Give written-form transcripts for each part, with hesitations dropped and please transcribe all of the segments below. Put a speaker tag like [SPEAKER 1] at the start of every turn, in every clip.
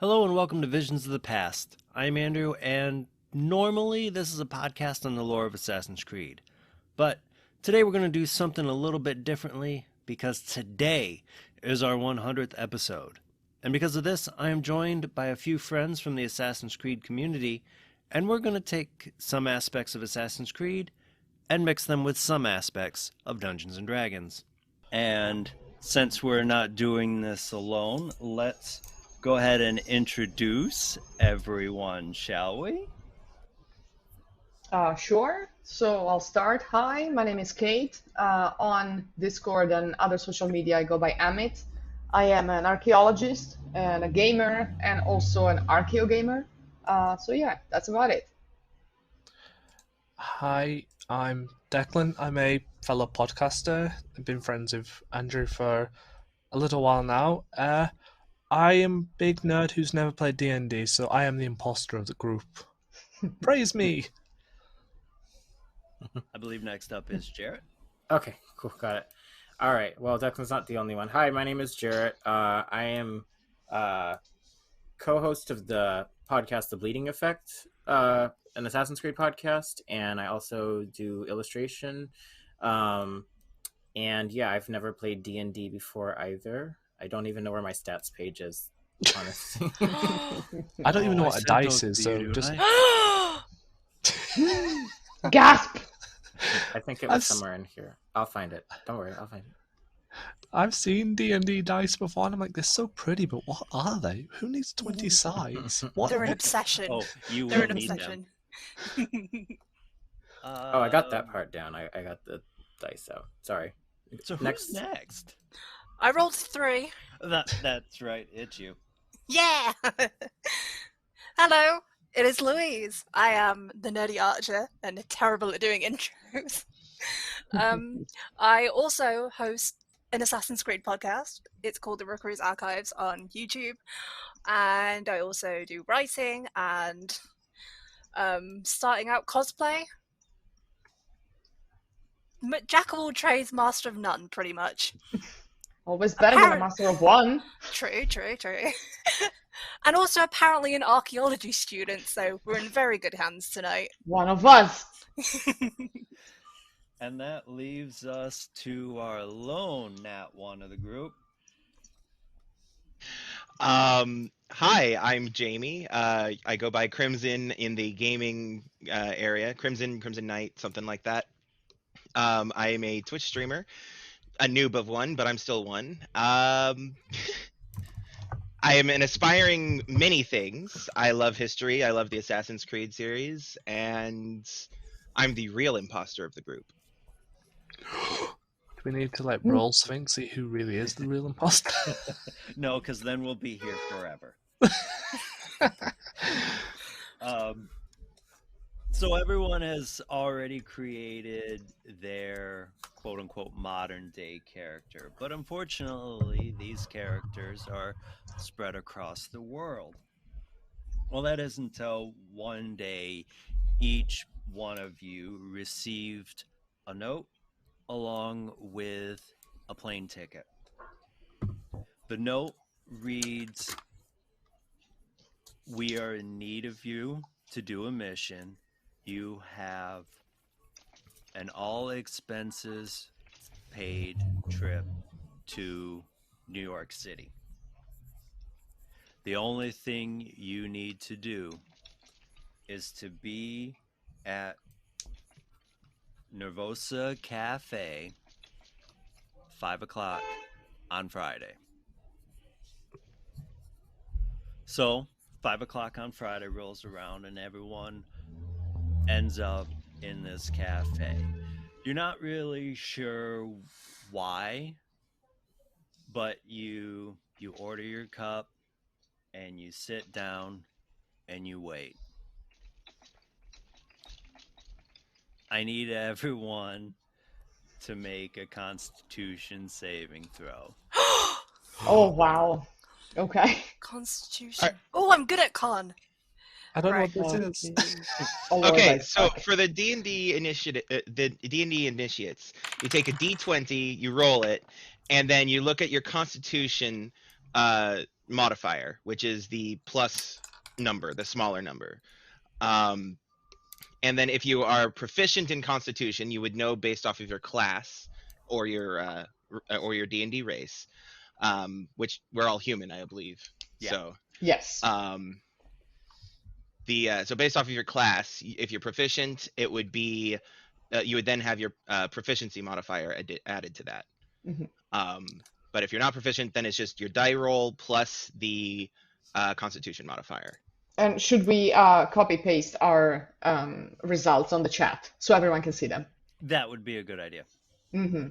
[SPEAKER 1] Hello and welcome to Visions of the Past. I'm Andrew, and normally this is a podcast on the lore of Assassin's Creed. But today we're going to do something a little bit differently because today is our 100th episode. And because of this, I am joined by a few friends from the Assassin's Creed community, and we're going to take some aspects of Assassin's Creed and mix them with some aspects of Dungeons and Dragons. And since we're not doing this alone, let's go ahead and introduce everyone, shall we?
[SPEAKER 2] Sure. So I'll start. Hi, my name is Kate. On Discord and other social media, I go by Amit. I am an archaeologist and a gamer and also an archeo gamer. So yeah, that's about it.
[SPEAKER 3] Hi, I'm Declan. I'm a fellow podcaster. I've been friends with Andrew for a little while now. I am a big nerd who's never played D&D, so I am the imposter of the group. Praise me!
[SPEAKER 1] I believe next up is Jarrett.
[SPEAKER 4] Okay, cool, got it. All right, well, Declan's not the only one. Hi, my name is Jarrett. I am co-host of the podcast The Bleeding Effect, an Assassin's Creed podcast, and I also do illustration. And yeah, I've never played D&D before either. I don't even know where my stats page is, honestly.
[SPEAKER 3] I don't even know
[SPEAKER 1] I
[SPEAKER 3] what a
[SPEAKER 1] sent
[SPEAKER 3] dice
[SPEAKER 1] those
[SPEAKER 3] is,
[SPEAKER 1] to
[SPEAKER 3] so
[SPEAKER 1] you,
[SPEAKER 3] just...
[SPEAKER 1] didn't I?
[SPEAKER 2] Gasp!
[SPEAKER 4] I think it was somewhere in here. I'll find it. Don't worry, I'll find it.
[SPEAKER 3] I've seen D&D dice before, and I'm like, they're so pretty, but what are they? Who needs 20 sides? What?
[SPEAKER 5] They're an obsession.
[SPEAKER 1] Oh, you
[SPEAKER 5] They're
[SPEAKER 1] will
[SPEAKER 5] an
[SPEAKER 1] need
[SPEAKER 5] obsession.
[SPEAKER 1] them.
[SPEAKER 4] Oh, I got that part down. I got the dice out. Sorry.
[SPEAKER 1] So who's next?
[SPEAKER 5] I rolled 3.
[SPEAKER 1] That's right, it's you.
[SPEAKER 5] Yeah! Hello, it is Louise. I am the nerdy archer and terrible at doing intros. I also host an Assassin's Creed podcast. It's called The Recruits Archives on YouTube. And I also do writing and starting out cosplay. Jack of all trades, master of none, pretty much.
[SPEAKER 2] Always better than a master of one.
[SPEAKER 5] True. And also apparently an archaeology student, so we're in very good hands tonight.
[SPEAKER 2] One of us.
[SPEAKER 1] And that leaves us to our lone Nat 1 of the group.
[SPEAKER 6] Hi, I'm Jamie. I go by Crimson in the gaming area. Crimson Knight, something like that. I am a Twitch streamer, a noob of one, but I'm still one. I am an aspiring many things. I love history. I love the Assassin's Creed series, and I'm the real imposter of the group.
[SPEAKER 3] Do we need to roll something, see who really is the real imposter?
[SPEAKER 1] No, because then we'll be here forever. So everyone has already created their quote-unquote modern-day character, but unfortunately these characters are spread across the world. Well, that is until one day each one of you received a note along with a plane ticket. The note reads, "We are in need of you to do a mission. You have an all expenses paid trip to New York City. The only thing you need to do is to be at Nervosa Cafe 5 o'clock on Friday." So 5 o'clock on Friday rolls around and everyone ends up in this cafe. You're not really sure why, but you order your cup and you sit down and you wait. I need everyone to make a Constitution saving throw.
[SPEAKER 2] Oh, wow. Okay.
[SPEAKER 5] Constitution. Oh, I'm good at con.
[SPEAKER 3] I don't
[SPEAKER 5] Right.
[SPEAKER 3] know what this is.
[SPEAKER 6] Okay, so for the D&D initiative, the D&D initiates, you take a D20, you roll it, and then you look at your Constitution modifier, which is the plus number, the smaller number. And then if you are proficient in Constitution, you would know based off of your class or your D&D race, which we're all human, I believe.
[SPEAKER 1] Yeah.
[SPEAKER 6] So
[SPEAKER 2] Yes.
[SPEAKER 6] So based off of your class, if you're proficient, it would be you would then have your proficiency modifier added to that. But if you're not proficient, then it's just your die roll plus the Constitution modifier.
[SPEAKER 2] And should we copy paste our results on the chat so everyone can see them?
[SPEAKER 1] That would be a good idea.
[SPEAKER 2] Mm-hmm.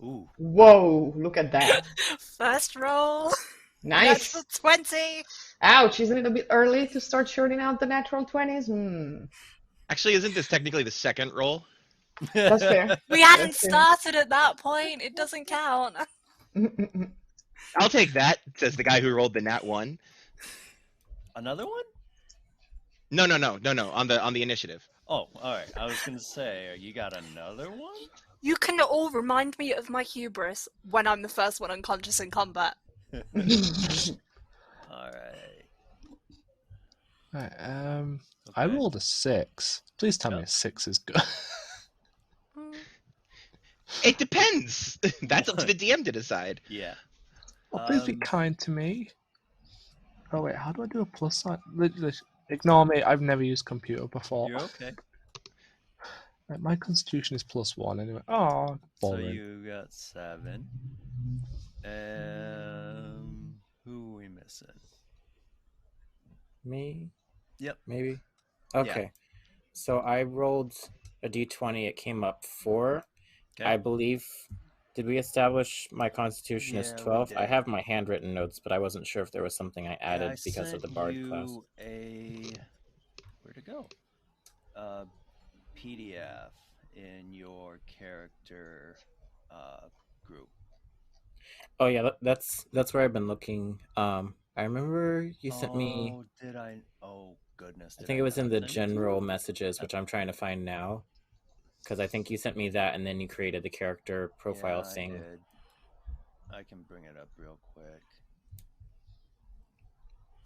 [SPEAKER 1] Ooh.
[SPEAKER 2] Whoa, look at that.
[SPEAKER 5] First roll.
[SPEAKER 2] Nice.
[SPEAKER 5] Natural 20.
[SPEAKER 2] Ouch, isn't it a bit early to start shorting out the natural 20s?
[SPEAKER 6] Actually, isn't this technically the second roll?
[SPEAKER 2] That's fair.
[SPEAKER 5] We hadn't
[SPEAKER 2] That's fair.
[SPEAKER 5] started at that point. It doesn't count.
[SPEAKER 6] I'll take that, says the guy who rolled the nat 1.
[SPEAKER 1] Another one?
[SPEAKER 6] No. On the initiative.
[SPEAKER 1] Oh, all right. I was gonna say, you got another one?
[SPEAKER 5] You can all remind me of my hubris when I'm the first one unconscious in combat.
[SPEAKER 1] All right.
[SPEAKER 3] Right, I
[SPEAKER 1] Okay.
[SPEAKER 3] rolled a 6. Please tell me a 6 is good.
[SPEAKER 6] It depends. That's up to the DM to decide.
[SPEAKER 1] Yeah.
[SPEAKER 3] Oh, please be kind to me. Oh wait, how do I do a plus sign? Ignore me. I've never used computer before.
[SPEAKER 1] You're okay.
[SPEAKER 3] Right, my constitution is +1 anyway. Oh,
[SPEAKER 1] So
[SPEAKER 3] boring.
[SPEAKER 1] you got 7. Who are we missing?
[SPEAKER 4] Me?
[SPEAKER 1] Yep.
[SPEAKER 4] Maybe? Okay. So I rolled a d20. It came up 4.
[SPEAKER 1] Okay.
[SPEAKER 4] I believe... Did we establish my constitution as
[SPEAKER 1] Yeah, we
[SPEAKER 4] 12? I
[SPEAKER 1] did.
[SPEAKER 4] have my handwritten notes, but I wasn't sure if there was something I added
[SPEAKER 1] I
[SPEAKER 4] because of the
[SPEAKER 1] sent
[SPEAKER 4] bard
[SPEAKER 1] you
[SPEAKER 4] class.
[SPEAKER 1] where'd it go? PDF in your character group.
[SPEAKER 4] Oh yeah, that's where I've been looking. I remember you sent me.
[SPEAKER 1] Oh, did I? Oh goodness!
[SPEAKER 4] I
[SPEAKER 1] did
[SPEAKER 4] think it was in
[SPEAKER 1] not
[SPEAKER 4] the
[SPEAKER 1] send it to
[SPEAKER 4] general
[SPEAKER 1] you?
[SPEAKER 4] messages, which I'm trying to find now. Because I think you sent me that, and then you created the character profile
[SPEAKER 1] Yeah,
[SPEAKER 4] thing.
[SPEAKER 1] I did. I can bring it up real quick.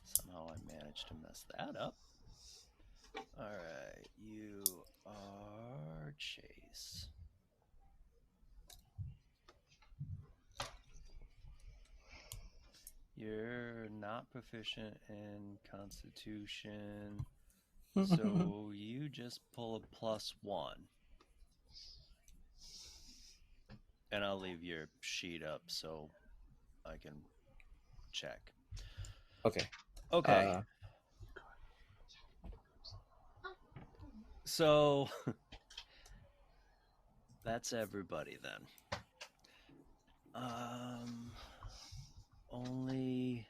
[SPEAKER 1] Somehow I managed to mess that up. All right, you are Chase. You're not proficient in Constitution, so you just pull a +1. And I'll leave your sheet up so I can check.
[SPEAKER 4] Okay.
[SPEAKER 1] Okay. So that's everybody then. Only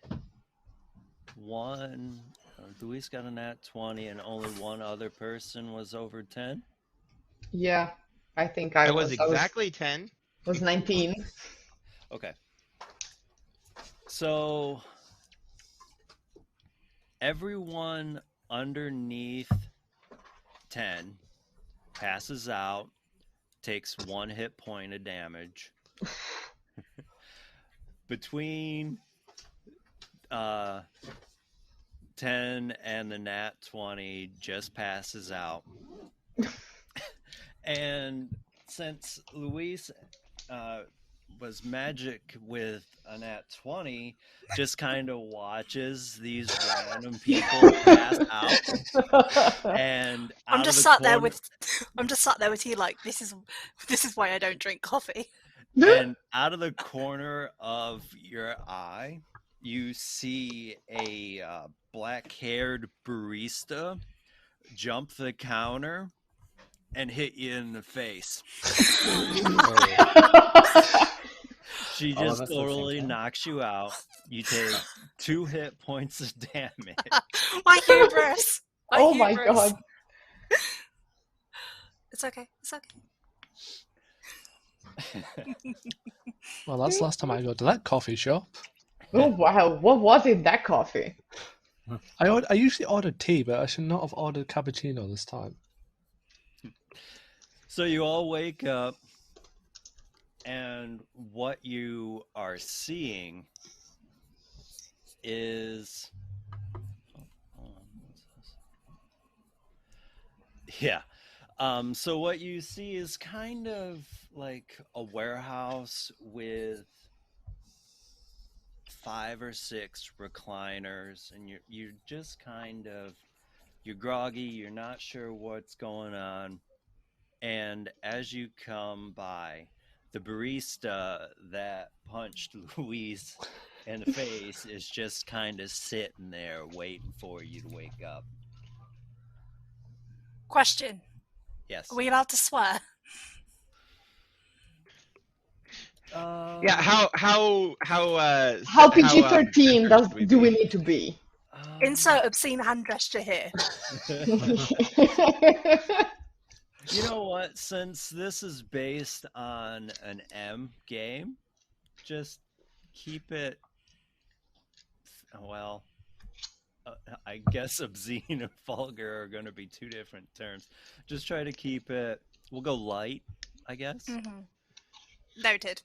[SPEAKER 1] one. Luis got a nat 20, and only one other person was over 10.
[SPEAKER 2] Yeah, I think
[SPEAKER 6] I was exactly 10.
[SPEAKER 2] I was 19.
[SPEAKER 1] Okay. So everyone underneath 10 passes out, takes 1 hit point of damage. Between 10 and the nat 20 just passes out. And since Luis was magic with a nat 20, just kind of watches these random people pass out. And
[SPEAKER 5] I'm just sat there with you like, this is why I don't drink coffee.
[SPEAKER 1] And out of the corner of your eye, you see a black-haired barista jump the counter and hit you in the face. She
[SPEAKER 4] All of
[SPEAKER 1] just
[SPEAKER 4] us at the same
[SPEAKER 1] totally
[SPEAKER 4] time?
[SPEAKER 1] knocks you out. You take 2 hit points of damage.
[SPEAKER 5] My hubris.
[SPEAKER 2] Oh my
[SPEAKER 5] hubris.
[SPEAKER 2] god.
[SPEAKER 5] It's okay. It's okay.
[SPEAKER 3] Well, that's the last time I go to that coffee shop.
[SPEAKER 2] Oh wow, what was in that coffee?
[SPEAKER 3] I usually order tea, but I should not have ordered cappuccino this time.
[SPEAKER 1] So you all wake up And what you are seeing is, oh, hold on, what's this? Yeah. So what you see is kind of like a warehouse with 5 or 6 recliners, and you're just kind of, you're groggy, you're not sure what's going on. And as you come by, the barista that punched Louise in the face is just kind of sitting there waiting for you to wake up.
[SPEAKER 5] Question:
[SPEAKER 1] Yes.
[SPEAKER 5] Are we allowed to swear?
[SPEAKER 6] Yeah, how
[SPEAKER 2] How PG-13 do we need to be?
[SPEAKER 5] Insert obscene hand gesture here.
[SPEAKER 1] You know what? Since this is based on an M game, just keep it. Well, I guess obscene and vulgar are going to be 2 different terms. Just try to keep it. We'll go light, I guess.
[SPEAKER 5] Mm-hmm. Noted.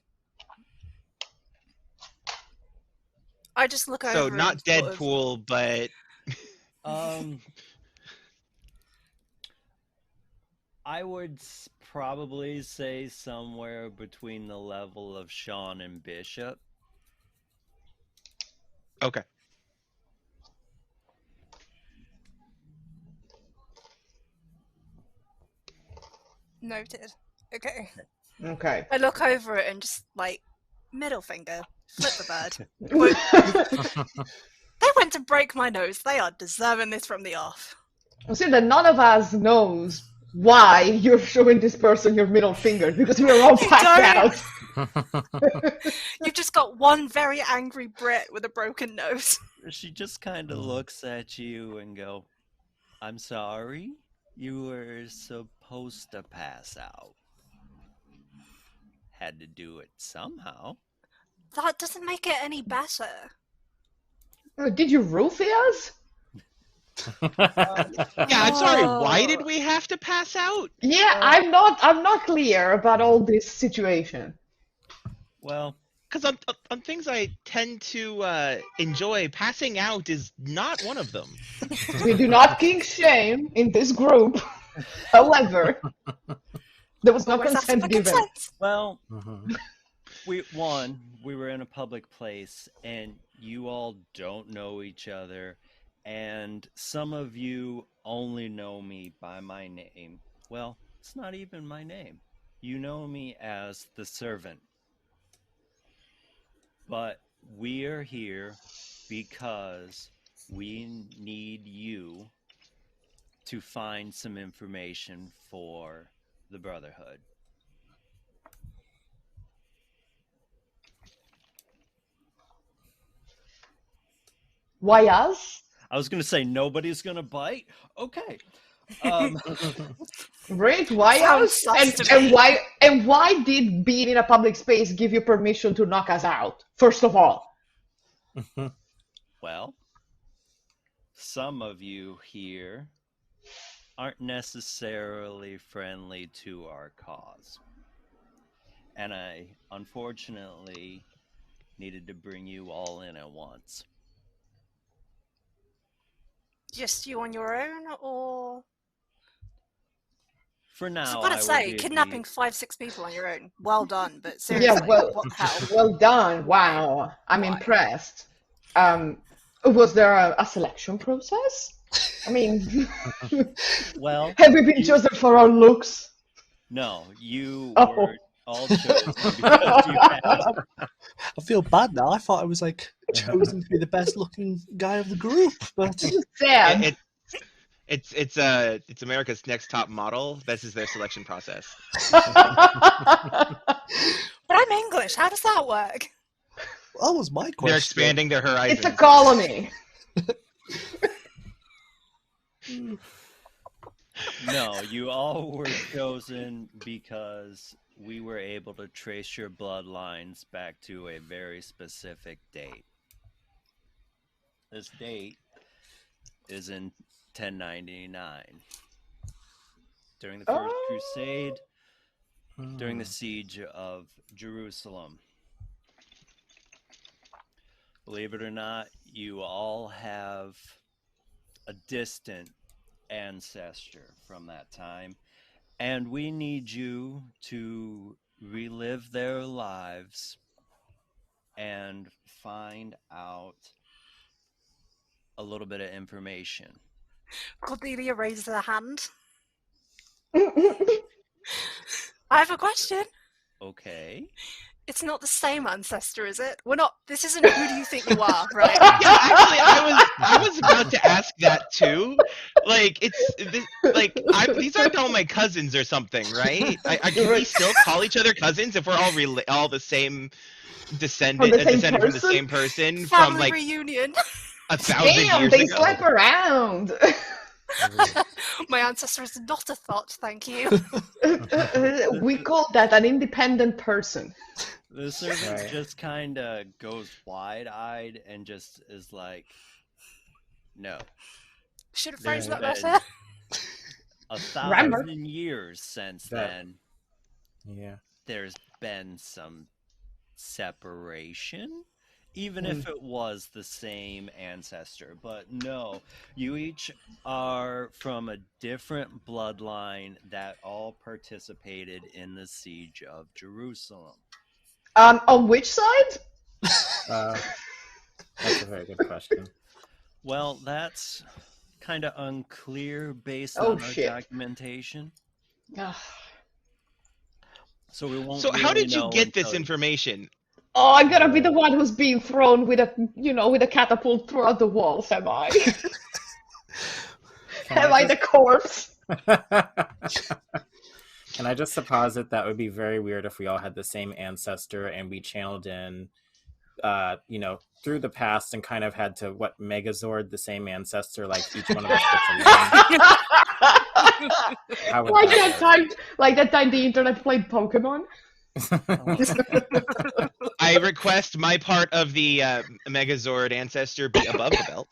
[SPEAKER 5] I just look over.
[SPEAKER 6] So not
[SPEAKER 5] and sort of-
[SPEAKER 6] Deadpool, but
[SPEAKER 1] I would probably say somewhere between the level of Sean and Bishop.
[SPEAKER 6] okay.
[SPEAKER 5] Noted. Okay.
[SPEAKER 2] Okay.
[SPEAKER 5] I look over it and just like middle finger, flip the bird. They went to break my nose. They are deserving this from the off.
[SPEAKER 2] See that none of us knows why you're showing this person your middle finger, because we're all
[SPEAKER 5] You
[SPEAKER 2] passed
[SPEAKER 5] don't.
[SPEAKER 2] out.
[SPEAKER 5] You've just got one very angry Brit with a broken nose.
[SPEAKER 1] She just kind of looks at you and go, "I'm sorry. You were supposed to pass out. Had to do it somehow."
[SPEAKER 5] That doesn't make it any better.
[SPEAKER 2] Did you roofie us?
[SPEAKER 6] Yeah, I'm sorry. Why did we have to pass out?
[SPEAKER 2] Yeah, I'm not clear about all this situation.
[SPEAKER 1] Well,
[SPEAKER 6] Because on things I tend to enjoy, passing out is not one of them.
[SPEAKER 2] We do not kink shame in this group. However, there was no
[SPEAKER 5] Always ask
[SPEAKER 2] consent
[SPEAKER 5] for
[SPEAKER 2] given.
[SPEAKER 5] consent.
[SPEAKER 1] well, we were in a public place, and you all don't know each other, and some of you only know me by my name. Well, it's not even my name. You know me as the servant. But we are here because we need you to find some information for the Brotherhood.
[SPEAKER 2] Why us?
[SPEAKER 1] I was going to say nobody's going to bite. Okay.
[SPEAKER 2] Great, why
[SPEAKER 5] Sounds
[SPEAKER 2] us?
[SPEAKER 5] sus to
[SPEAKER 2] And
[SPEAKER 5] me.
[SPEAKER 2] why did being in a public space give you permission to knock us out? First of all.
[SPEAKER 1] Well, some of you here aren't necessarily friendly to our cause. And I, unfortunately, needed to bring you all in at once.
[SPEAKER 5] Just you on your own, or
[SPEAKER 1] For now,
[SPEAKER 5] I've got
[SPEAKER 1] I
[SPEAKER 5] to
[SPEAKER 1] will
[SPEAKER 5] say,
[SPEAKER 1] give
[SPEAKER 5] kidnapping
[SPEAKER 1] you...
[SPEAKER 5] 5-6 people on your own, well done. But seriously,
[SPEAKER 2] Yeah, well,
[SPEAKER 5] what the hell?
[SPEAKER 2] well done. Wow, I'm
[SPEAKER 5] Why?
[SPEAKER 2] impressed. Was there a selection process? I mean,
[SPEAKER 1] Well,
[SPEAKER 2] have we been chosen for our looks?
[SPEAKER 1] no, you
[SPEAKER 2] Oh.
[SPEAKER 1] were all chosen because you had...
[SPEAKER 3] I feel bad now. I thought I was like chosen to be the best looking guy of the group, but
[SPEAKER 2] Sad.
[SPEAKER 6] It's America's Next Top Model. This is their selection process.
[SPEAKER 5] But I'm English. How does that work?
[SPEAKER 3] that was my question.
[SPEAKER 6] They're expanding their horizons.
[SPEAKER 2] It's a colony.
[SPEAKER 1] No, you all were chosen because we were able to trace your bloodlines back to a very specific date. This date is in 1099. During the First Crusade, during the siege of Jerusalem. Believe it or not, you all have a distant ancestor from that time, and we need you to relive their lives and find out a little bit of information.
[SPEAKER 5] Cordelia raises her hand. I have a question.
[SPEAKER 1] Okay.
[SPEAKER 5] It's not the same ancestor, is it? We're not. This isn't who do you think you are, right?
[SPEAKER 6] Yeah, actually, I was about to ask that too. Like, these aren't all my cousins or something, right? Can we still call each other cousins if we're all the same descended from the same person from
[SPEAKER 5] Family
[SPEAKER 6] like
[SPEAKER 5] reunion.
[SPEAKER 6] 1,000
[SPEAKER 2] Damn,
[SPEAKER 6] years
[SPEAKER 2] they
[SPEAKER 6] ago?
[SPEAKER 2] slap around.
[SPEAKER 5] My ancestor is not a thought, thank you.
[SPEAKER 2] We call that an independent person.
[SPEAKER 1] The servant
[SPEAKER 4] Right.
[SPEAKER 1] just kind of goes wide-eyed and just is like, no.
[SPEAKER 5] Should have phrased that
[SPEAKER 1] There's
[SPEAKER 5] better.
[SPEAKER 1] been 1,000 years since
[SPEAKER 4] That-
[SPEAKER 1] then.
[SPEAKER 4] Yeah.
[SPEAKER 1] There's been some separation, even if it was the same ancestor. But no, you each are from a different bloodline that all participated in the siege of Jerusalem.
[SPEAKER 2] On which side?
[SPEAKER 4] That's a very good question.
[SPEAKER 1] Well, that's kind of unclear based
[SPEAKER 2] Oh,
[SPEAKER 1] on our
[SPEAKER 2] shit.
[SPEAKER 1] documentation.
[SPEAKER 2] Ugh.
[SPEAKER 1] So we won't.
[SPEAKER 6] So how
[SPEAKER 1] really
[SPEAKER 6] did you
[SPEAKER 1] know
[SPEAKER 6] get this
[SPEAKER 1] until-
[SPEAKER 6] information?
[SPEAKER 2] Oh, I'm gonna be the one who's being thrown with a catapult throughout the walls, am I? Am I the corpse?
[SPEAKER 4] Can I just posit that would be very weird if we all had the same ancestor and we channeled in, through the past and kind of had to Megazord the same ancestor, like each one of us gets a name. How would
[SPEAKER 2] Like
[SPEAKER 4] that
[SPEAKER 2] that time the internet played Pokemon.
[SPEAKER 6] I request my part of the Megazord ancestor be above the belt.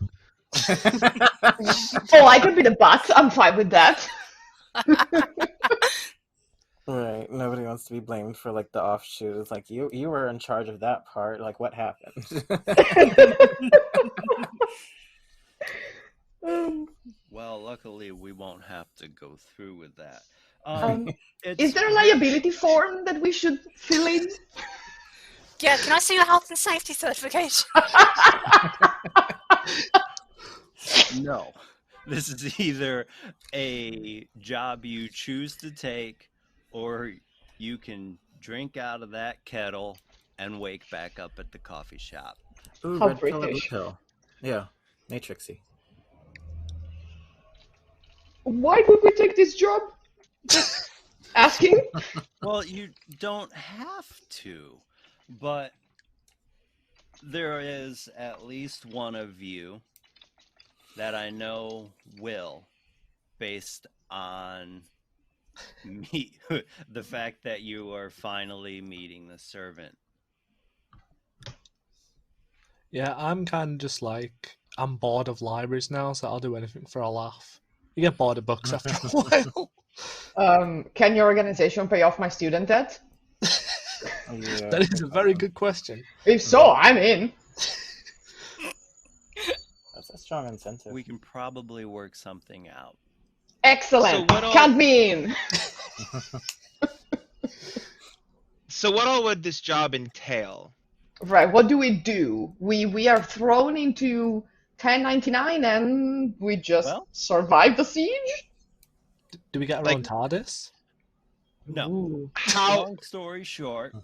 [SPEAKER 2] Oh, I can be the butt. I'm fine with that.
[SPEAKER 4] Right. Nobody wants to be blamed for like the offshoot. It's like you were in charge of that part. Like what happened?
[SPEAKER 1] Well, luckily we won't have to go through with that.
[SPEAKER 2] Is there a liability form that we should fill in?
[SPEAKER 5] Yeah, can I see your health and safety certification?
[SPEAKER 1] No. This is either a job you choose to take, or you can drink out of that kettle and wake back up at the coffee shop.
[SPEAKER 4] Ooh,
[SPEAKER 2] How
[SPEAKER 4] red pill or blue
[SPEAKER 2] British.
[SPEAKER 4] pill? Yeah, Matrixy.
[SPEAKER 2] Why would we take this job? Just asking.
[SPEAKER 1] Well, you don't have to, but there is at least one of you that I know will, based on the fact that you are finally meeting the servant.
[SPEAKER 3] Yeah, I'm kind of just like, I'm bored of libraries now, so I'll do anything for a laugh. You get bored of books after a while.
[SPEAKER 2] Can your organization pay off my student debt?
[SPEAKER 4] Yeah.
[SPEAKER 3] That is a very good question.
[SPEAKER 2] If so, I'm in.
[SPEAKER 4] That's a strong incentive.
[SPEAKER 1] We can probably work something out.
[SPEAKER 2] Excellent.
[SPEAKER 6] So what all-
[SPEAKER 2] Count me in.
[SPEAKER 6] So what all would this job entail?
[SPEAKER 2] Right, what do? We are thrown into 1099 and we just
[SPEAKER 1] Well-
[SPEAKER 2] survive the siege?
[SPEAKER 3] Do we get our
[SPEAKER 6] Like-
[SPEAKER 3] own TARDIS?
[SPEAKER 1] No.
[SPEAKER 3] Ooh.
[SPEAKER 6] How?
[SPEAKER 1] Long story short,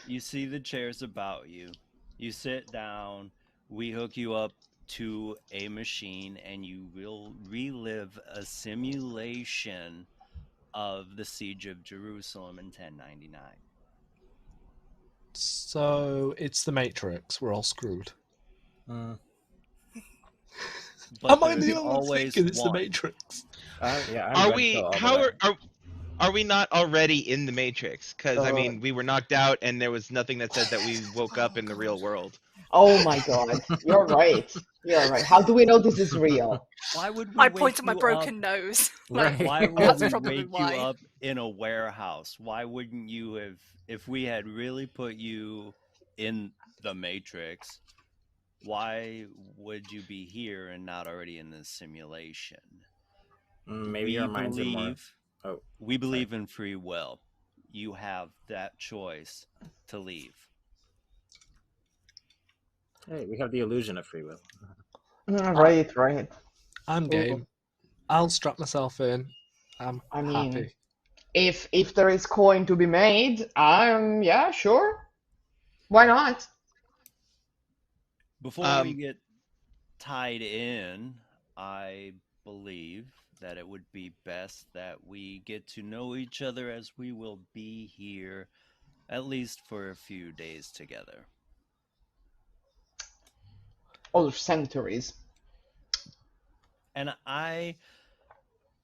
[SPEAKER 1] you see the chairs about you. You sit down. We hook you up to a machine, and you will relive a simulation of the siege of Jerusalem in 1099.
[SPEAKER 3] So it's the Matrix. We're all screwed.
[SPEAKER 4] Mm.
[SPEAKER 1] But
[SPEAKER 3] Am I
[SPEAKER 1] there's
[SPEAKER 3] the only one
[SPEAKER 1] always
[SPEAKER 3] thinking it's the
[SPEAKER 1] one.
[SPEAKER 3] Matrix?
[SPEAKER 4] Yeah, I'm
[SPEAKER 6] Are
[SPEAKER 4] red
[SPEAKER 6] we?
[SPEAKER 4] pill all the
[SPEAKER 6] How
[SPEAKER 4] way.
[SPEAKER 6] are we not already in the Matrix? Because I
[SPEAKER 4] Uh,
[SPEAKER 6] mean, we were knocked out, and there was nothing that said that we woke up in the real world.
[SPEAKER 2] Oh my God, you're right. You're right. How do we know this is real?
[SPEAKER 1] Why would we
[SPEAKER 5] I
[SPEAKER 1] wake
[SPEAKER 5] point at my
[SPEAKER 1] you up?
[SPEAKER 5] broken nose. Like,
[SPEAKER 4] Right.
[SPEAKER 1] Why would
[SPEAKER 5] that's
[SPEAKER 1] we
[SPEAKER 5] probably
[SPEAKER 1] wake you
[SPEAKER 5] why.
[SPEAKER 1] up in a warehouse? Why wouldn't you have, if we had really put you in the Matrix, why would you be here and not already in this simulation?
[SPEAKER 4] Maybe your minds are more. Oh,
[SPEAKER 1] We
[SPEAKER 4] sorry.
[SPEAKER 1] believe in free will. You have that choice to leave.
[SPEAKER 4] Hey, we have the illusion of free will.
[SPEAKER 2] Right, right.
[SPEAKER 3] I'm
[SPEAKER 2] Ooh.
[SPEAKER 3] game. I'll strap myself in. I'm
[SPEAKER 2] I mean,
[SPEAKER 3] happy.
[SPEAKER 2] if there is coin to be made, yeah, sure. Why not?
[SPEAKER 1] Before we get tied in, I believe that it would be best that we get to know each other, as we will be here at least for a few days together.
[SPEAKER 2] All centuries.
[SPEAKER 1] And I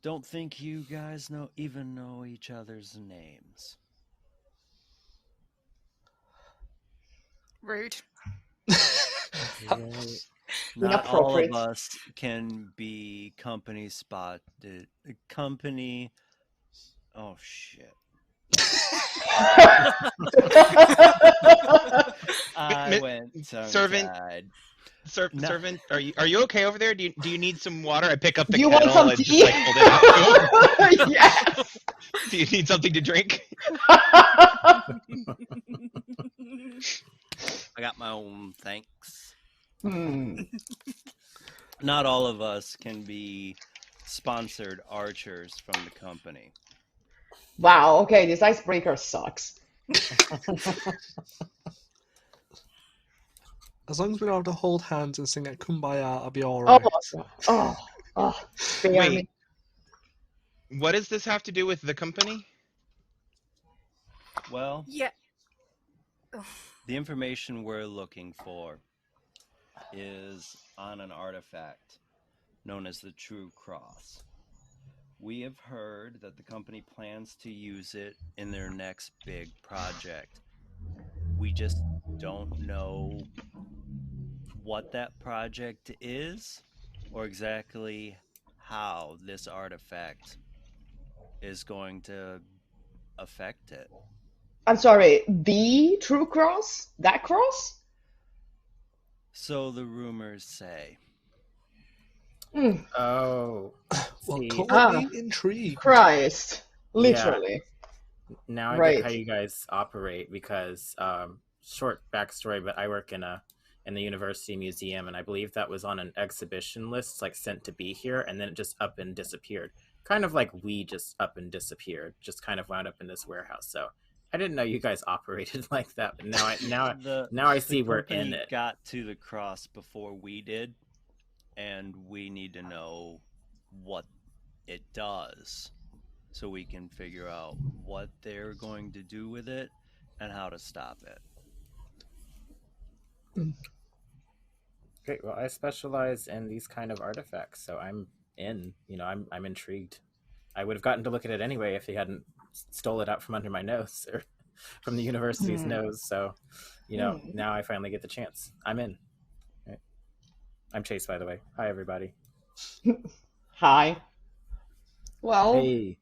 [SPEAKER 1] don't think you guys even know each other's names.
[SPEAKER 5] Rude.
[SPEAKER 1] Not all of
[SPEAKER 2] Inappropriate.
[SPEAKER 1] us can be company spotted. Company. Oh, shit. I went
[SPEAKER 6] Servant.
[SPEAKER 1] tongue-tied.
[SPEAKER 6] No. Servant, are you okay over there? Do you need some water? I pick up the
[SPEAKER 2] You want
[SPEAKER 6] kettle
[SPEAKER 2] some
[SPEAKER 6] and
[SPEAKER 2] tea?
[SPEAKER 6] just like hold it out to him.
[SPEAKER 2] Yes.
[SPEAKER 6] Do you need something to drink?
[SPEAKER 1] I got my own, thanks. Not all of us can be sponsored archers from the company.
[SPEAKER 2] Wow, okay, this icebreaker sucks.
[SPEAKER 3] As long as we don't have to hold hands and sing at Kumbaya, I'll be alright.
[SPEAKER 2] Spare
[SPEAKER 6] Wait.
[SPEAKER 2] me.
[SPEAKER 6] What does this have to do with the company?
[SPEAKER 1] Well,
[SPEAKER 5] Yeah.
[SPEAKER 1] the information we're looking for is on an artifact known as the True Cross. We have heard that the company plans to use it in their next big project. We just don't know what that project is or exactly how this artifact is going to affect it.
[SPEAKER 2] I'm sorry, the True Cross? That cross?
[SPEAKER 1] So the rumors say.
[SPEAKER 4] Oh.
[SPEAKER 3] Well,
[SPEAKER 4] See,
[SPEAKER 3] call me intrigued.
[SPEAKER 2] Christ. Literally.
[SPEAKER 4] now I
[SPEAKER 2] Right.
[SPEAKER 4] get how you guys operate because short backstory, but I work in the university museum, and I believe that was on an exhibition list, like sent to be here, and then it just up and disappeared. Kind of like we just up and disappeared, just kind of wound up in this warehouse. So I didn't know you guys operated like that, but now I see we're in it.
[SPEAKER 1] Got to the cross before we did, and we need to know what it does so we can figure out what they're going to do with it and how to stop it.
[SPEAKER 4] Great. Well, I specialize in these kind of artifacts, so I'm in. I'm intrigued. I would have gotten to look at it anyway if he hadn't stole it out from under my nose or from the university's nose. So, now I finally get the chance. I'm in. Right. I'm Chase, by the way. Hi, everybody.
[SPEAKER 2] Hi. Well,
[SPEAKER 4] Hey.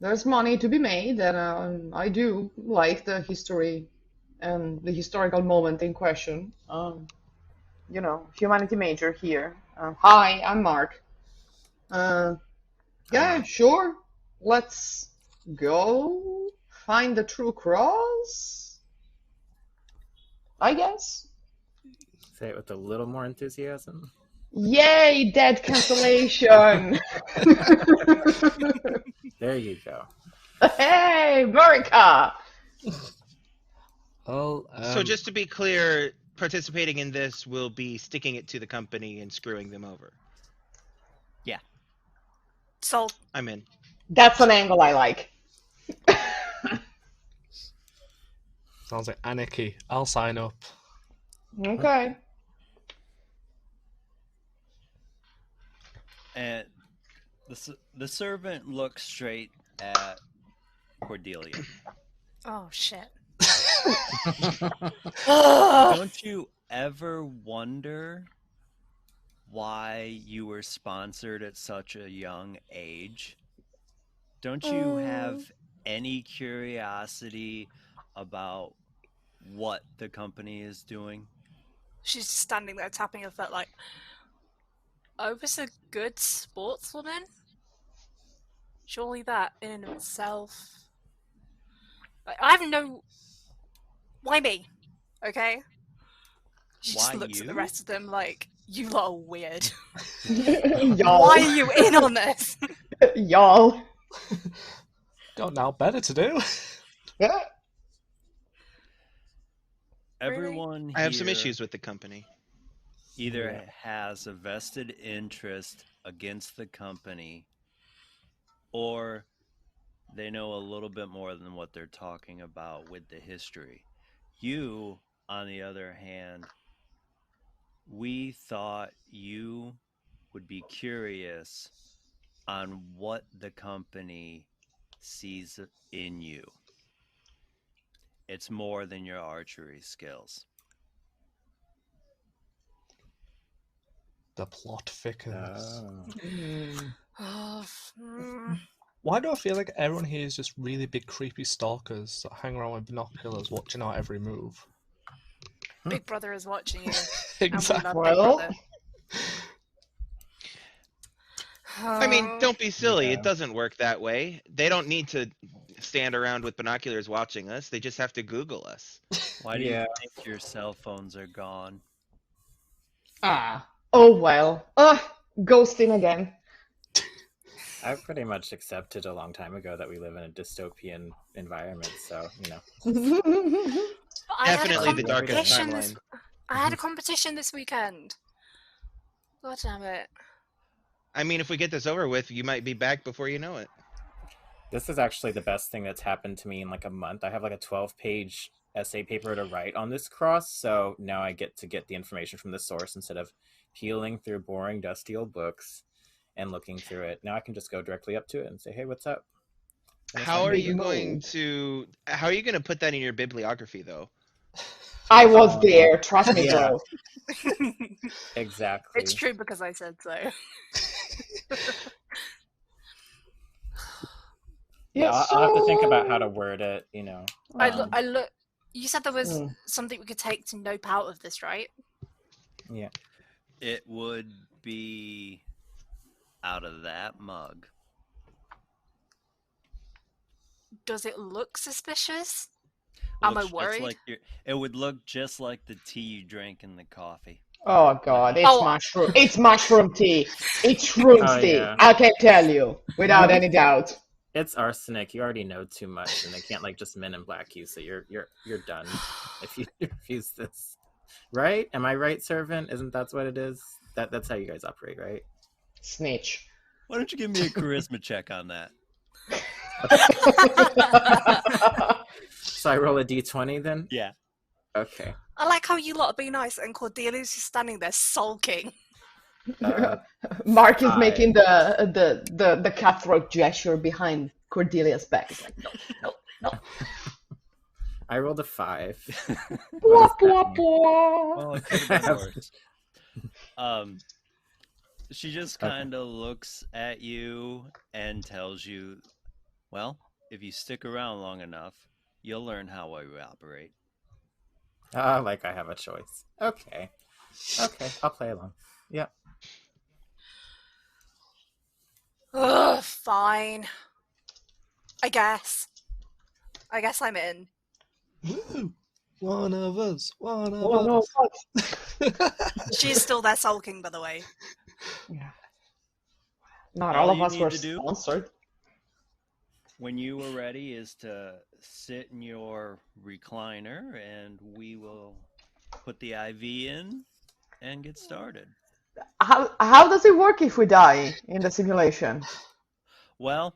[SPEAKER 2] there's money to be made, and I do like the history and the historical moment in question. Humanity major here. Hi, I'm Mark. Yeah, sure. Let's go find the True Cross, I guess.
[SPEAKER 4] Say it with a little more enthusiasm.
[SPEAKER 2] Yay, dead cancellation.
[SPEAKER 4] There you go.
[SPEAKER 2] Hey, America.
[SPEAKER 3] Well,
[SPEAKER 6] So just to be clear, participating in this will be sticking it to the company and screwing them over.
[SPEAKER 1] Yeah.
[SPEAKER 5] Sold.
[SPEAKER 6] I'm in.
[SPEAKER 2] That's an angle I like.
[SPEAKER 3] sounds like anarchy. I'll sign up.
[SPEAKER 2] Okay.
[SPEAKER 1] And the servant looks straight at Cordelia.
[SPEAKER 5] Oh shit.
[SPEAKER 1] Don't you ever wonder why you were sponsored at such a young age? Don't you have any curiosity about what the company is doing?
[SPEAKER 5] She's just standing there tapping her foot like, I was a good sportswoman? Surely that in and of itself... Like, I have no... Why me? Okay? She just
[SPEAKER 1] Why
[SPEAKER 5] looks at the
[SPEAKER 1] you?
[SPEAKER 5] rest of them like, you lot are weird.
[SPEAKER 2] Y'all.
[SPEAKER 5] Why are you in on this?
[SPEAKER 2] Y'all.
[SPEAKER 3] Got now better to do.
[SPEAKER 2] Yeah.
[SPEAKER 1] Everyone
[SPEAKER 6] I have some
[SPEAKER 1] here
[SPEAKER 6] issues with the company.
[SPEAKER 1] either
[SPEAKER 4] Yeah.
[SPEAKER 1] has a vested interest against the company or they know a little bit more than what they're talking about with the history. You, on the other hand, we thought you would be curious on what the company sees in you. It's more than your archery skills.
[SPEAKER 3] The plot thickens.
[SPEAKER 5] Oh, mm.
[SPEAKER 3] Why do I feel like everyone here is just really big creepy stalkers that hang around with binoculars watching our every move?
[SPEAKER 5] Big Brother is watching you.
[SPEAKER 3] Exactly.
[SPEAKER 5] And we love Big
[SPEAKER 2] Well,
[SPEAKER 5] Brother.
[SPEAKER 6] I mean, don't be silly.
[SPEAKER 4] Yeah.
[SPEAKER 6] It doesn't work that way. They don't need to stand around with binoculars watching us. They just have to Google us.
[SPEAKER 1] Why do
[SPEAKER 4] Yeah.
[SPEAKER 1] you think your cell phones are gone?
[SPEAKER 2] oh well. Ghosting again.
[SPEAKER 4] I pretty much accepted a long time ago that we live in a dystopian environment, so, you know.
[SPEAKER 5] I had a
[SPEAKER 6] Definitely the darkest
[SPEAKER 5] competition
[SPEAKER 6] timeline.
[SPEAKER 5] I had a competition this weekend. God damn it.
[SPEAKER 6] I mean, if we get this over with, you might be back before you know it.
[SPEAKER 4] This is actually the best thing that's happened to me in like a month. I have like a 12-page essay paper to write on this cross, so now I get to get the information from the source instead of peeling through boring, dusty old books and looking through it. Now I can just go directly up to it and say, hey, what's up? And it's
[SPEAKER 6] How
[SPEAKER 4] like,
[SPEAKER 6] are
[SPEAKER 2] big
[SPEAKER 6] you going
[SPEAKER 2] mood.
[SPEAKER 6] to? How are you going to put that in your bibliography, though?
[SPEAKER 2] I was there. Trust me,
[SPEAKER 4] yeah.
[SPEAKER 2] bro.
[SPEAKER 4] Exactly.
[SPEAKER 5] It's true because I said so.
[SPEAKER 4] Yeah, I'll have to think about how to word it, you know.
[SPEAKER 5] I look. You said there was
[SPEAKER 2] Mm.
[SPEAKER 5] something we could take to nope out of this, right?
[SPEAKER 4] Yeah.
[SPEAKER 1] It would be out of that mug.
[SPEAKER 5] Does it look suspicious? Am I
[SPEAKER 1] Looks just
[SPEAKER 5] worried?
[SPEAKER 1] like it would look just like the tea you drank in the coffee.
[SPEAKER 2] Oh god, it's
[SPEAKER 5] Oh.
[SPEAKER 2] mushroom. It's mushroom tea. It's shrooms
[SPEAKER 4] Oh,
[SPEAKER 2] tea.
[SPEAKER 4] yeah.
[SPEAKER 2] I can tell you without any doubt.
[SPEAKER 4] It's arsenic. You already know too much, and they can't like just Men in Black you, so you're done if you refuse this. Right? Am I right, servant? Isn't that what it is? That's how you guys operate, right?
[SPEAKER 2] Snitch.
[SPEAKER 1] Why don't you give me a charisma check on that?
[SPEAKER 4] So I roll a d20 then?
[SPEAKER 1] Yeah.
[SPEAKER 4] Okay.
[SPEAKER 5] I like how you lot are being nice and Cordelia's just standing there sulking.
[SPEAKER 2] Mark is
[SPEAKER 4] Hi.
[SPEAKER 2] making the cutthroat gesture behind Cordelia's back. It's like no.
[SPEAKER 4] I rolled a 5.
[SPEAKER 2] Blah,
[SPEAKER 4] What does that
[SPEAKER 2] blah,
[SPEAKER 4] mean?
[SPEAKER 2] blah.
[SPEAKER 1] Well, it could have been worse. She just
[SPEAKER 4] Okay.
[SPEAKER 1] kind of looks at you and tells you, well, if you stick around long enough, you'll learn how I operate.
[SPEAKER 4] Like I have a choice. Okay. Okay, I'll play along. Yeah.
[SPEAKER 5] Ugh, fine. I guess I'm in.
[SPEAKER 3] Woo! One of us. One of
[SPEAKER 2] Oh no,
[SPEAKER 3] us.
[SPEAKER 2] fuck.
[SPEAKER 5] She's still there sulking, by the way.
[SPEAKER 2] Yeah. Not
[SPEAKER 1] All
[SPEAKER 2] all of
[SPEAKER 1] you
[SPEAKER 2] us
[SPEAKER 1] need
[SPEAKER 2] were
[SPEAKER 1] to do-
[SPEAKER 2] sponsored.
[SPEAKER 1] When you are ready is to sit in your recliner and we will put the IV in and get started.
[SPEAKER 2] How does it work if we die in the simulation?
[SPEAKER 1] Well,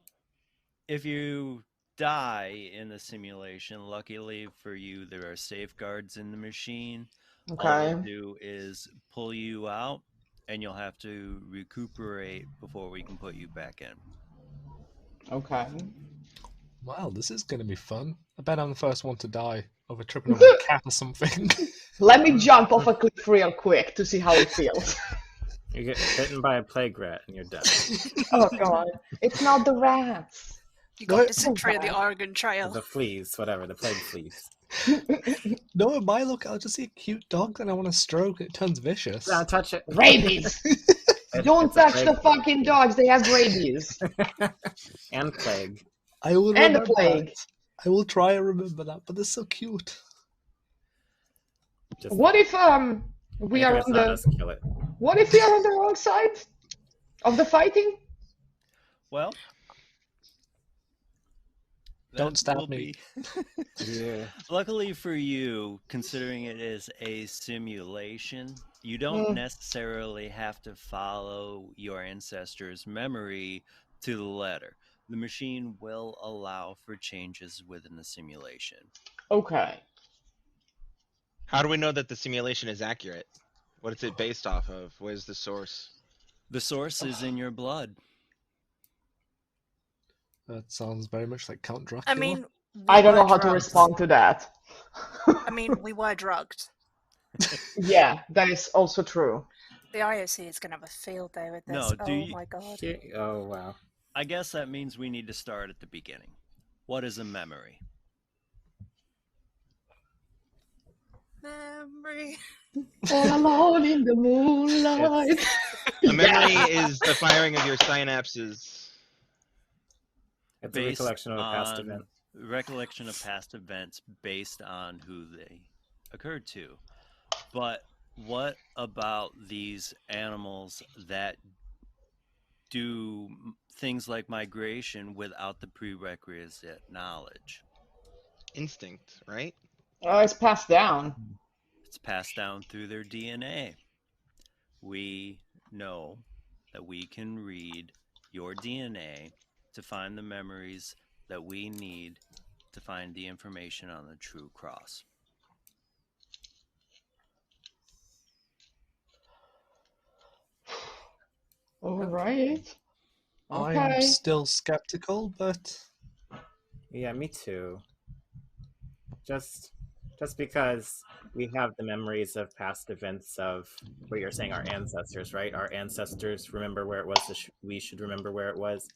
[SPEAKER 1] if you die in the simulation, luckily for you, there are safeguards in the machine. All
[SPEAKER 2] Okay.
[SPEAKER 1] we'll do is pull you out and you'll have to recuperate before we can put you back in.
[SPEAKER 2] Okay.
[SPEAKER 3] Wow, this is going to be fun. I bet I'm the first one to die over tripping over a cat or something.
[SPEAKER 2] Let me jump off a cliff real quick to see how it feels.
[SPEAKER 4] You get bitten by a plague rat and you're done.
[SPEAKER 2] Oh god, it's not the rats.
[SPEAKER 5] You got
[SPEAKER 3] What?
[SPEAKER 5] dysentery of the
[SPEAKER 2] bad.
[SPEAKER 5] Oregon Trail.
[SPEAKER 4] The fleas, whatever, the plague fleas.
[SPEAKER 3] No, in my look, I'll just see a cute dog and I want to stroke it. It turns vicious.
[SPEAKER 4] Don't touch it.
[SPEAKER 2] Rabies! Don't
[SPEAKER 4] It's a
[SPEAKER 2] touch
[SPEAKER 4] plague
[SPEAKER 2] the fucking dogs, they have rabies.
[SPEAKER 4] and plague.
[SPEAKER 3] I will
[SPEAKER 2] And the
[SPEAKER 3] remember
[SPEAKER 2] plague.
[SPEAKER 3] that. I will try and remember that, but they're so cute.
[SPEAKER 4] Just
[SPEAKER 2] What if we
[SPEAKER 4] anything
[SPEAKER 2] are
[SPEAKER 4] that's
[SPEAKER 2] on
[SPEAKER 4] not
[SPEAKER 2] the
[SPEAKER 4] us, kill it.
[SPEAKER 2] what if we are on the wrong side of the fighting?
[SPEAKER 1] Well,
[SPEAKER 3] Don't
[SPEAKER 1] that
[SPEAKER 3] stab
[SPEAKER 1] will
[SPEAKER 3] me.
[SPEAKER 4] Yeah.
[SPEAKER 1] Luckily for you, considering it is a simulation, you don't
[SPEAKER 2] Mm.
[SPEAKER 1] necessarily have to follow your ancestors' memory to the letter. The machine will allow for changes within the simulation.
[SPEAKER 2] Okay.
[SPEAKER 6] How do we know that the simulation is accurate? What is it based off of? What is the source?
[SPEAKER 1] The source is in your blood.
[SPEAKER 3] That sounds very much like Count Dracula.
[SPEAKER 5] I mean, we
[SPEAKER 2] I don't
[SPEAKER 5] were
[SPEAKER 2] know how to
[SPEAKER 5] drugged.
[SPEAKER 2] respond to that.
[SPEAKER 5] I mean, we were drugged.
[SPEAKER 2] Yeah, that is also true.
[SPEAKER 5] The IOC is going to have a field day with this.
[SPEAKER 1] No, do
[SPEAKER 5] oh
[SPEAKER 1] you-
[SPEAKER 5] my god.
[SPEAKER 4] Oh, wow.
[SPEAKER 1] I guess that means we need to start at the beginning. What is a memory?
[SPEAKER 5] Memory.
[SPEAKER 2] All alone in the moonlight.
[SPEAKER 6] A memory is the firing of your synapses.
[SPEAKER 4] It's a
[SPEAKER 1] Based
[SPEAKER 4] recollection of a past
[SPEAKER 1] on-
[SPEAKER 4] event.
[SPEAKER 1] Recollection of past events based on who they occurred to. But what about these animals that do things like migration without the prerequisite knowledge?
[SPEAKER 6] Instinct, right?
[SPEAKER 2] Oh, it's passed down.
[SPEAKER 1] It's passed down through their DNA. We know that we can read your DNA to find the memories that we need to find the information on the true cross.
[SPEAKER 2] All right.
[SPEAKER 3] I'm
[SPEAKER 2] Okay.
[SPEAKER 3] still skeptical, but
[SPEAKER 4] Yeah, me too. Just because we have the memories of past events of what you're saying, our ancestors, right? Our ancestors remember where it was, so we should remember where it was.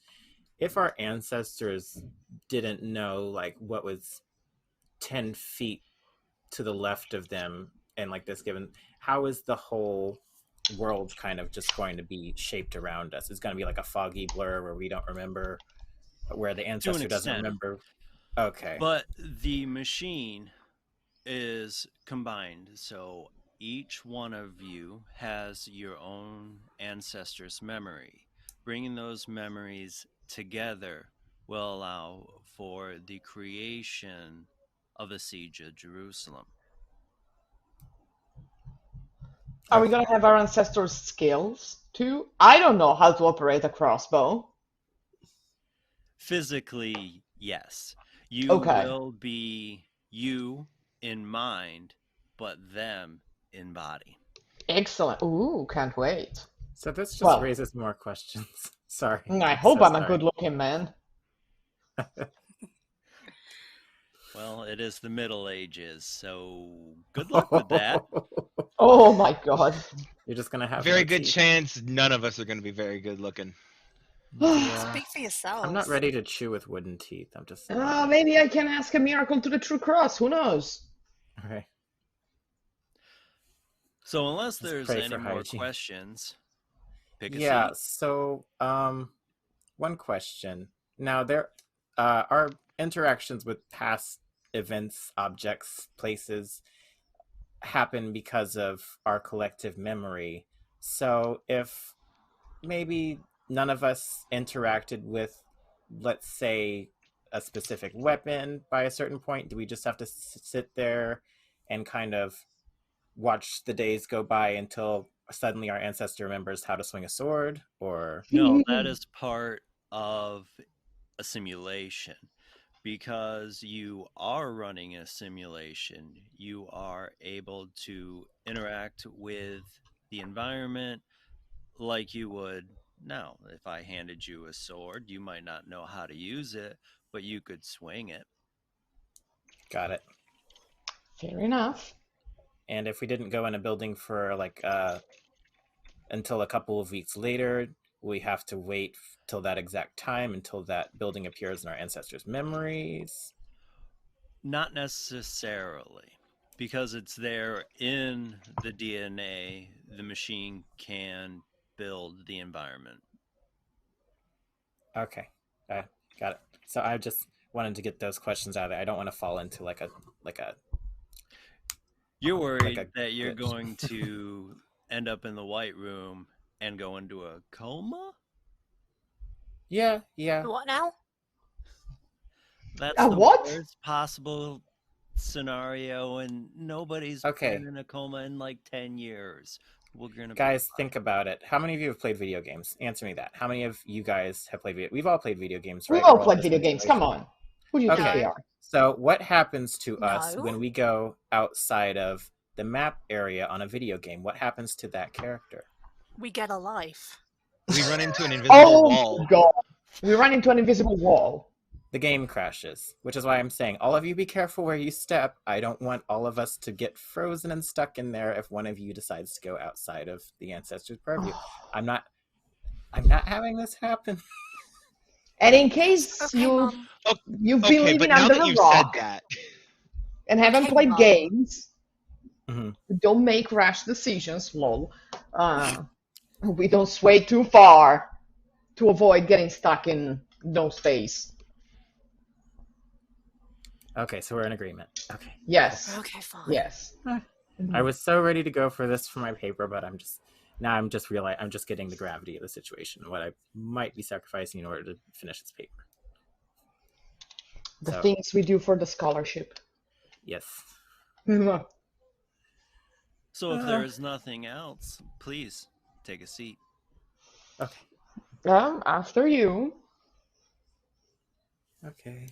[SPEAKER 4] If our ancestors didn't know like what was 10 feet to the left of them and like this given, how is the whole world kind of just going to be shaped around us? It's going to be like a foggy blur where we don't remember, where the ancestor doesn't
[SPEAKER 1] extent.
[SPEAKER 4] remember. Okay.
[SPEAKER 1] But the machine is combined, so each one of you has your own ancestors' memory. Bringing those memories together will allow for the creation of the siege of Jerusalem.
[SPEAKER 2] Are we gonna have our ancestors' skills too? I don't know how to operate a crossbow.
[SPEAKER 1] Physically, yes. You
[SPEAKER 2] Okay.
[SPEAKER 1] will be you in mind, but them in body.
[SPEAKER 2] Excellent. Ooh, can't wait.
[SPEAKER 4] So this just
[SPEAKER 2] Well-
[SPEAKER 4] raises more questions. Sorry.
[SPEAKER 2] I hope
[SPEAKER 4] So
[SPEAKER 2] I'm a
[SPEAKER 4] sorry.
[SPEAKER 2] good-looking man.
[SPEAKER 1] Well, it is the Middle Ages, so good luck with that.
[SPEAKER 2] Oh my god.
[SPEAKER 4] You're just gonna have
[SPEAKER 6] Very
[SPEAKER 4] no
[SPEAKER 6] good
[SPEAKER 4] teeth.
[SPEAKER 6] chance none of us are going to be very good looking.
[SPEAKER 4] Yeah.
[SPEAKER 5] Speak for yourselves.
[SPEAKER 4] I'm not ready to chew with wooden teeth. I'm just
[SPEAKER 2] Maybe I can ask a miracle to the true cross. Who knows?
[SPEAKER 4] okay.
[SPEAKER 1] So unless
[SPEAKER 4] Let's
[SPEAKER 1] there's
[SPEAKER 4] pray
[SPEAKER 1] any
[SPEAKER 4] for
[SPEAKER 1] more
[SPEAKER 4] hygiene.
[SPEAKER 1] questions, pick a
[SPEAKER 4] Yeah.
[SPEAKER 1] seat.
[SPEAKER 4] So, one question. Now, there, our interactions with past events, objects, places happen because of our collective memory. So, if maybe none of us interacted with, let's say, a specific weapon by a certain point, do we just have to sit there and kind of watch the days go by until suddenly our ancestor remembers how to swing a sword? Or
[SPEAKER 1] No, that is part of a simulation. Because you are running a simulation, you are able to interact with the environment like you would now. If I handed you a sword, you might not know how to use it, but you could swing it.
[SPEAKER 4] Got it.
[SPEAKER 2] Fair enough.
[SPEAKER 4] And if we didn't go in a building for until a couple of weeks later, we have to wait till that exact time until that building appears in our ancestors' memories.
[SPEAKER 1] Not necessarily. Because it's there in the DNA, the machine can build the environment.
[SPEAKER 4] Okay, got it. So I just wanted to get those questions out of there. I don't want to fall into like a
[SPEAKER 1] You're worried
[SPEAKER 4] a
[SPEAKER 1] that you're
[SPEAKER 4] glitch.
[SPEAKER 1] going to end up in the White Room and go into a coma?
[SPEAKER 4] Yeah.
[SPEAKER 5] What now?
[SPEAKER 1] That's
[SPEAKER 2] A
[SPEAKER 1] the
[SPEAKER 2] what?
[SPEAKER 1] worst possible scenario, and nobody's
[SPEAKER 4] Okay.
[SPEAKER 1] been in a coma in like 10 years. We're gonna
[SPEAKER 4] Guys, think about it. How many of you have played video games? Answer me that. How many of you guys have played video? We've all played video games,
[SPEAKER 2] We
[SPEAKER 4] right?
[SPEAKER 2] all
[SPEAKER 4] We're
[SPEAKER 2] play
[SPEAKER 4] this
[SPEAKER 2] video games. Come
[SPEAKER 4] generation.
[SPEAKER 2] on. Who do you think
[SPEAKER 4] Okay.
[SPEAKER 2] we are?
[SPEAKER 4] So what happens to us
[SPEAKER 5] No.
[SPEAKER 4] when we go outside of the map area on a video game? What happens to that character?
[SPEAKER 5] We get a life.
[SPEAKER 6] We run into an invisible
[SPEAKER 2] Oh
[SPEAKER 6] wall.
[SPEAKER 2] God! We run into an invisible wall.
[SPEAKER 4] The game crashes, which is why I'm saying all of you be careful where you step. I don't want all of us to get frozen and stuck in there if one of you decides to go outside of the ancestors' purview. I'm not having this happen.
[SPEAKER 2] And in case
[SPEAKER 5] Okay,
[SPEAKER 2] you've
[SPEAKER 5] Mum.
[SPEAKER 2] been
[SPEAKER 6] Okay,
[SPEAKER 2] living
[SPEAKER 6] but now
[SPEAKER 2] under
[SPEAKER 6] that
[SPEAKER 2] a
[SPEAKER 6] you've said
[SPEAKER 2] rock
[SPEAKER 6] that,
[SPEAKER 2] and haven't
[SPEAKER 5] Okay,
[SPEAKER 2] played
[SPEAKER 5] Mum.
[SPEAKER 2] games,
[SPEAKER 4] Mhm.
[SPEAKER 2] don't make rash decisions, lol. We don't sway too far to avoid getting stuck in no space.
[SPEAKER 4] Okay, so we're in agreement. Okay.
[SPEAKER 2] Yes.
[SPEAKER 5] Okay, fine.
[SPEAKER 2] Yes.
[SPEAKER 4] I was so ready to go for this for my paper, but I'm just getting the gravity of the situation, what I might be sacrificing in order to finish this paper.
[SPEAKER 2] The
[SPEAKER 4] So,
[SPEAKER 2] things we do for the scholarship.
[SPEAKER 4] yes.
[SPEAKER 1] So if there is nothing else, please take a seat.
[SPEAKER 4] Okay.
[SPEAKER 2] After you.
[SPEAKER 4] Okay.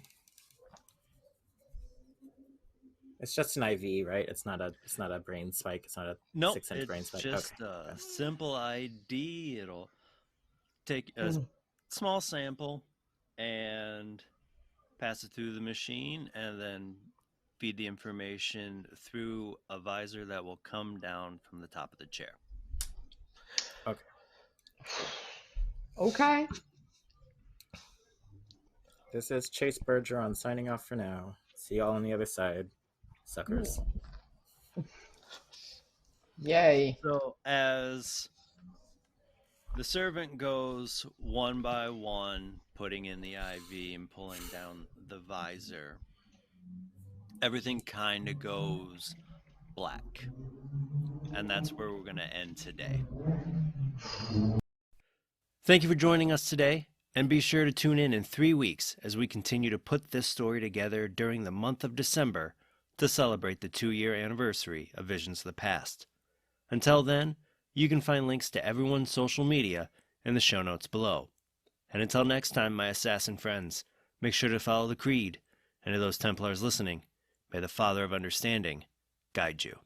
[SPEAKER 4] It's just an IV, right? It's not a brain spike. It's not a
[SPEAKER 1] Nope,
[SPEAKER 4] 6-inch brain
[SPEAKER 1] it's
[SPEAKER 4] spike.
[SPEAKER 1] just
[SPEAKER 4] Okay.
[SPEAKER 1] a simple ID. It'll take a small sample and pass it through the machine, and then feed the information through a visor that will come down from the top of the chair.
[SPEAKER 4] Okay.
[SPEAKER 2] Okay.
[SPEAKER 4] This is Chase Bergeron signing off for now. See y'all on the other side, suckers.
[SPEAKER 2] Yay.
[SPEAKER 1] So as the servant goes one by one, putting in the IV and pulling down the visor, everything kind of goes black. And that's where we're going to end today. Thank you for joining us today, and be sure to tune in 3 weeks as we continue to put this story together during the month of December to celebrate the 2-year anniversary of Visions of the Past. Until then, you can find links to everyone's social media in the show notes below. And until next time, my assassin friends, make sure to follow the creed, and to those Templars listening, may the Father of Understanding guide you.